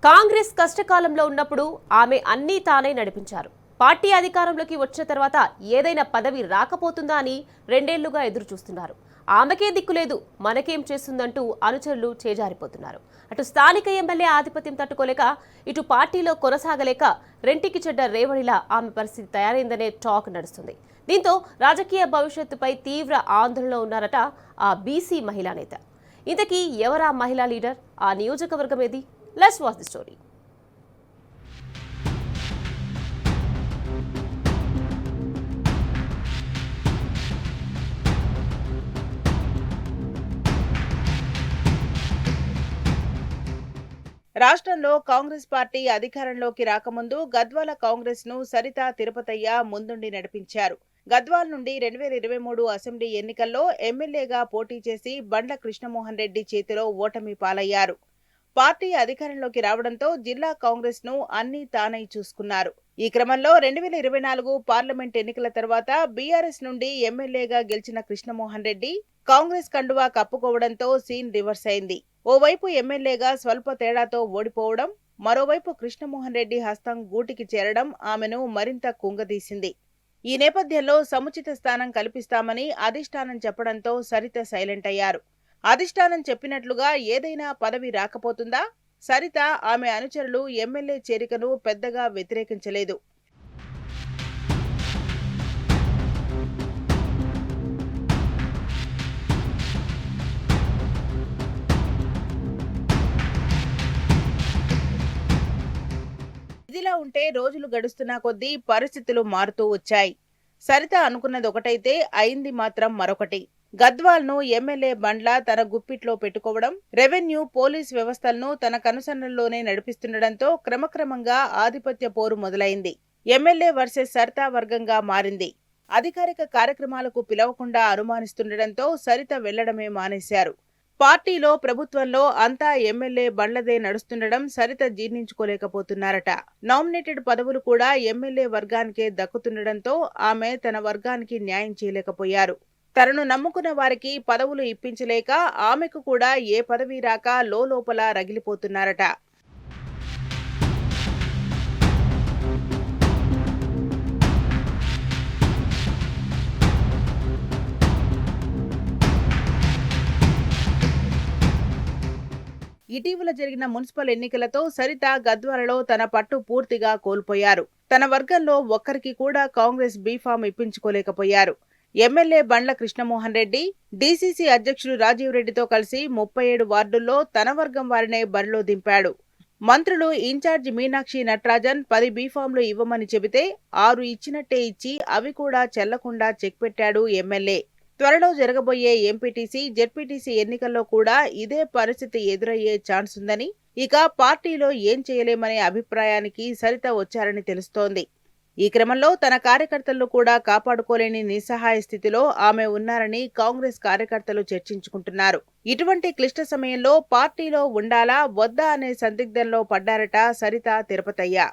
కాంగ్రెస్ కష్టకాలంలో ఉన్నప్పుడు ఆమె అన్నీ తానే నడిపించారు. పార్టీ అధికారంలోకి వచ్చిన తర్వాత ఏదైనా పదవి రాకపోతుందా అని రెండేళ్లుగా ఎదురు చూస్తున్నారు. ఆమెకే దిక్కులేదు, మనకేం చేస్తుందంటూ అనుచరులు చేజారిపోతున్నారు. అటు స్థానిక ఎమ్మెల్యే ఆధిపత్యం తట్టుకోలేక, ఇటు పార్టీలో కొనసాగలేక రెంటికి చెడ్డ రేవడిలా ఆమె పరిస్థితి తయారైందనే టాక్ నడుస్తుంది. దీంతో రాజకీయ భవిష్యత్తుపై తీవ్ర ఆందోళనలో ఉన్నారట ఆ బీసీ మహిళా నేత. ఇంతకీ ఎవరా మహిళా లీడర్? ఆ నియోజకవర్గం ఏది? Let's watch the story. రాష్ట్రంలో కాంగ్రెస్ పార్టీ అధికారంలోకి రాకముందు గద్వాల కాంగ్రెస్ ను సరిత తిరుపతయ్య ముందుండి నడిపించారు. గద్వాల్ నుండి 2023 అసెంబ్లీ ఎన్నికల్లో ఎమ్మెల్యేగా పోటీ చేసి బండ్ల కృష్ణమోహన్ రెడ్డి చేతిలో ఓటమి పాలయ్యారు. పార్టీ అధికారంలోకి రావడంతో జిల్లా కాంగ్రెస్ ను అన్ని తానై చూసుకున్నారు. ఈ క్రమంలో 2024 పార్లమెంట్ ఎన్నికల తర్వాత బీఆర్ఎస్ నుండి ఎమ్మెల్యేగా గెలిచిన కృష్ణమోహన్ రెడ్డి కాంగ్రెస్ కండువా కప్పుకోవడంతో సీన్ రివర్స్ అయింది. ఓవైపు ఎమ్మెల్యేగా స్వల్ప తేడాతో ఓడిపోవడం, మరోవైపు కృష్ణమోహన్ రెడ్డి హస్తం గూటికి చేరడం ఆమెను మరింత కుంగదీసింది. ఈ నేపథ్యంలో సముచిత స్థానం కల్పిస్తామని అధిష్టానం చెప్పడంతో సరిత సైలెంట్ అయ్యారు. అధిష్టానం చెప్పినట్లుగా ఏదైనా పదవి రాకపోతుందా? సరిత, ఆమె అనుచరులు ఎమ్మెల్యే చేరికను పెద్దగా వ్యతిరేకించలేదు. ఇదిలా ఉంటే రోజులు గడుస్తున్న కొద్దీ పరిస్థితులు మారుతూ వచ్చాయి. సరిత అనుకున్నది ఒకటైతే అయింది మాత్రం మరొకటి. గద్వాల్ ను ఎమ్మెల్యే బండ్ల తన గుప్పిట్లో పెట్టుకోవడం, రెవెన్యూ, పోలీస్ వ్యవస్థలను తన కనుసన్నల్లోనే నడిపిస్తుండటంతో క్రమక్రమంగా ఆధిపత్య పోరు మొదలైంది. ఎమ్మెల్యే వర్సెస్ సరిత వర్గంగా మారింది. అధికారిక కార్యక్రమాలకు పిలవకుండా అనుమానిస్తుండటంతో సరిత వెళ్లడమే మానేశారు. పార్టీలో, ప్రభుత్వంలో అంతా ఎమ్మెల్యే బండ్లదే నడుస్తుండడం సరిత జీర్ణించుకోలేకపోతున్నారట. నామినేటెడ్ పదవులు కూడా ఎమ్మెల్యే వర్గానికే దక్కుతుండటంతో ఆమె తన వర్గానికి న్యాయం చేయలేకపోయారు. తనను నమ్ముకున్న వారికి పదవులు ఇప్పించలేక ఆమెకు కూడా ఏ పదవి రాక లోలోపల రగిలిపోతున్నారట. ఇటీవల జరిగిన మున్సిపల్ ఎన్నికలతో సరిత గద్వాలలో తన పట్టు పూర్తిగా కోల్పోయారు. తన వర్గంలో ఒక్కరికి కూడా కాంగ్రెస్ బీఫామ్ ఇప్పించుకోలేకపోయారు. ఎమ్మెల్యే బండ్ల కృష్ణమోహన్ రెడ్డి, డీసీసీ అధ్యక్షుడు రాజీవ్ రెడ్డితో కలిసి 37 వార్డుల్లో తన వర్గం వారినే బరిలో దింపాడు. మంత్రులు ఇన్ఛార్జి మీనాక్షి నటరాజన్ 10 బీఫామ్లు ఇవ్వమని చెబితే 6 ఇచ్చినట్టే ఇచ్చి అవి కూడా చెల్లకుండా చెక్ పెట్టాడు ఎమ్మెల్యే. త్వరలో జరగబోయే ఎంపీటీసీ, జెడ్పీటీసీ ఎన్నికల్లో కూడా ఇదే పరిస్థితి ఎదురయ్యే ఛాన్స్ ఉందని, ఇక పార్టీలో ఏం చేయలేమనే అభిప్రాయానికి సరిత వచ్చారని తెలుస్తోంది. ఈ క్రమంలో తన కార్యకర్తలను కూడా కాపాడుకోలేని నిస్సహాయ స్థితిలో ఆమె ఉన్నారని కాంగ్రెస్ కార్యకర్తలు చర్చించుకుంటున్నారు. ఇటువంటి క్లిష్ట సమయంలో పార్టీలో ఉండాలా వద్దా అనే సందిగ్ధంలో పడ్డారట సరిత తిరుపతయ్య.